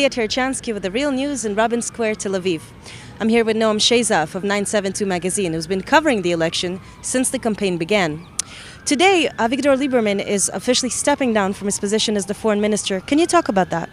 Leah Terchansky with the Real News in Rabin Square, Tel Aviv. I'm here with Noam Shezaf of 972 Magazine, who's been covering the election since the campaign began. Today, Avigdor Liberman is officially stepping down from his position as the foreign minister. Can you talk about that?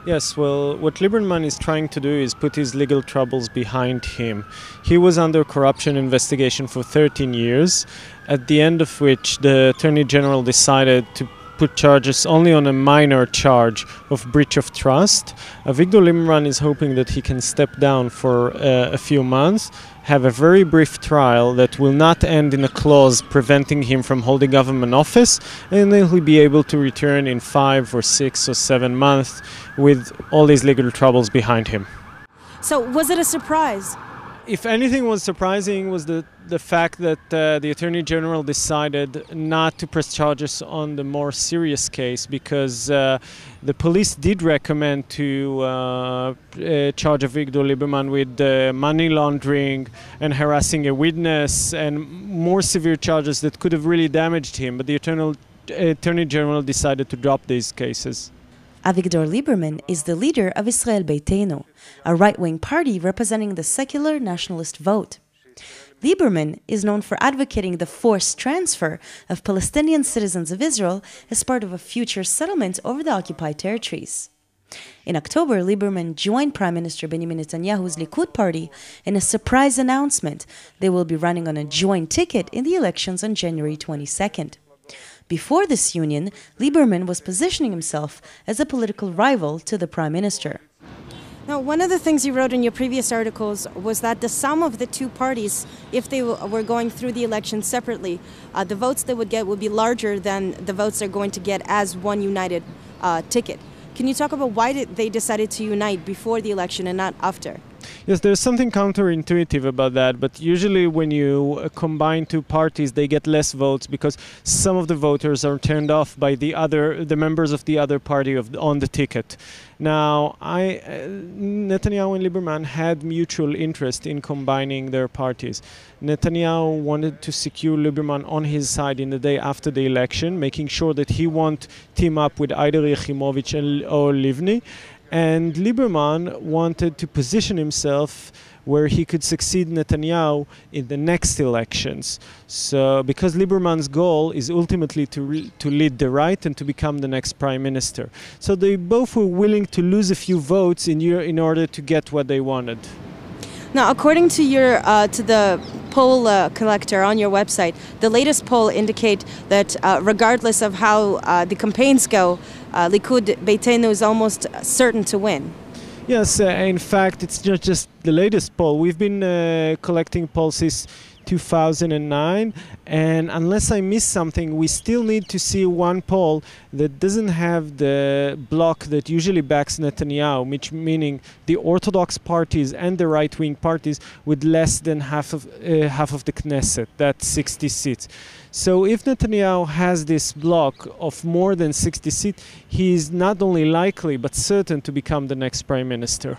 Yes, well, what Liberman is trying to do is put his legal troubles behind him. He was under corruption investigation for 13 years, at the end of which the Attorney General decided to put charges only on a minor charge of breach of trust. Avigdor Liberman is hoping that he can step down for a few months, have a very brief trial that will not end in a clause preventing him from holding government office, and then he'll be able to return in 5 or 6 or 7 months with all these legal troubles behind him. So was it a surprise? If anything was surprising was the fact that the Attorney General decided not to press charges on the more serious case, because the police did recommend to charge Avigdor Liberman with money laundering and harassing a witness and more severe charges that could have really damaged him, but the Attorney General decided to drop these cases. Avigdor Liberman is the leader of Israel Beiteinu, a right-wing party representing the secular nationalist vote. Liberman is known for advocating the forced transfer of Palestinian citizens of Israel as part of a future settlement over the occupied territories. In October, Liberman joined Prime Minister Benjamin Netanyahu's Likud party in a surprise announcement. They will be running on a joint ticket in the elections on January 22nd. Before this union, Liberman was positioning himself as a political rival to the Prime Minister. Now, one of the things you wrote in your previous articles was that the sum of the two parties, if they were going through the election separately, the votes they would get would be larger than the votes they're going to get as one united ticket. Can you talk about why they decided to unite before the election and not after? Yes, there's something counterintuitive about that, but usually when you combine two parties, they get less votes because some of the voters are turned off by the members of the other party on the ticket. Now, Netanyahu and Liberman had mutual interest in combining their parties. Netanyahu wanted to secure Liberman on his side in the day after the election, making sure that he won't team up with either Yachimowicz or Livni. And Liberman wanted to position himself where he could succeed Netanyahu in the next elections. So, because Liberman's goal is ultimately to lead the right and to become the next prime minister. So they both were willing to lose a few votes in order to get what they wanted. Now, according to the poll collector on your website, the latest poll indicate that regardless of how the campaigns go, Likud Beiteinu is almost certain to win. Yes, in fact, it's not just the latest poll. We've been collecting polls since 2009, and unless I miss something, we still need to see one poll that doesn't have the bloc that usually backs Netanyahu, which meaning the Orthodox parties and the right-wing parties with less than half of the Knesset, that's 60 seats. So if Netanyahu has this bloc of more than 60 seats, he is not only likely but certain to become the next prime minister.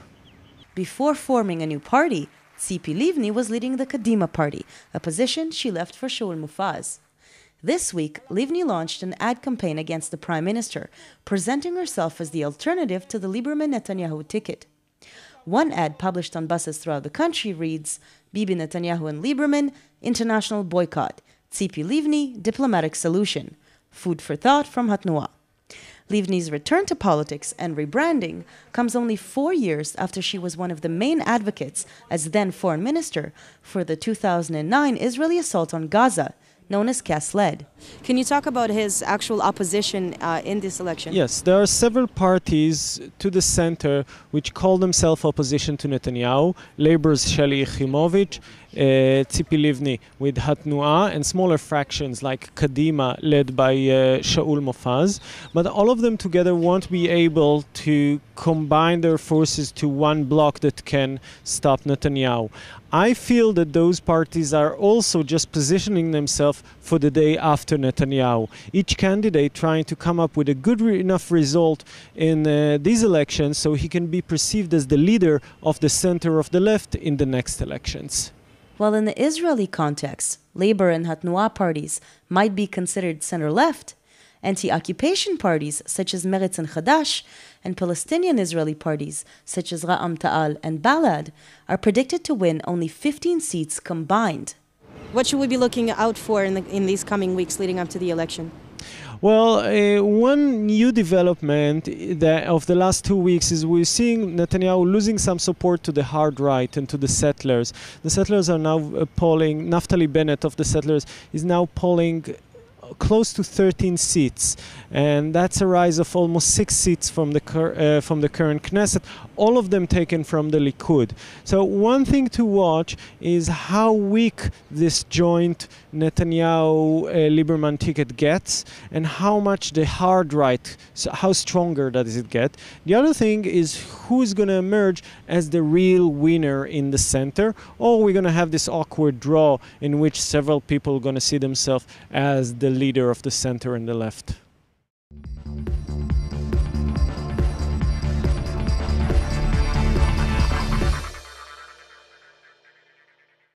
Before forming a new party, Tzipi Livni was leading the Kadima party, a position she left for Shaul Mufaz. This week, Livni launched an ad campaign against the Prime Minister, presenting herself as the alternative to the Liberman-Netanyahu ticket. One ad published on buses throughout the country reads, Bibi Netanyahu and Liberman, international boycott. Tzipi Livni, diplomatic solution. Food for thought from Hatnua. Livni's return to politics and rebranding comes only 4 years after she was one of the main advocates as then foreign minister for the 2009 Israeli assault on Gaza, known as Cas-Led. Can you talk about his actual opposition in this election? Yes, there are several parties to the center which call themselves opposition to Netanyahu, Labor's Shali Yachimowicz, Tzipi Livni with Hatnua, and smaller fractions like Kadima led by Shaul Mofaz. But all of them together won't be able to combine their forces to one bloc that can stop Netanyahu. I feel that those parties are also just positioning themselves for the day after Netanyahu. Each candidate trying to come up with a good enough result in these elections so he can be perceived as the leader of the center of the left in the next elections. While in the Israeli context, Labor and Hatnua parties might be considered center-left, Anti-occupation parties such as Meretz and Chadash and Palestinian Israeli parties such as Ra'am Ta'al and Balad are predicted to win only 15 seats combined. What should we be looking out for in these coming weeks leading up to the election? Well, one new development of the last 2 weeks is we're seeing Netanyahu losing some support to the hard right and to the settlers. The settlers are now polling, Naftali Bennett of the settlers is now polling close to 13 seats, and that's a rise of almost 6 seats from the current Knesset, all of them taken from the Likud. So one thing to watch is how weak this joint Netanyahu-Liberman ticket gets, and how much the hard right, so how stronger does it get. The other thing is who is going to emerge as the real winner in the center, or we're going to have this awkward draw in which several people are going to see themselves as the leader of the center and the left.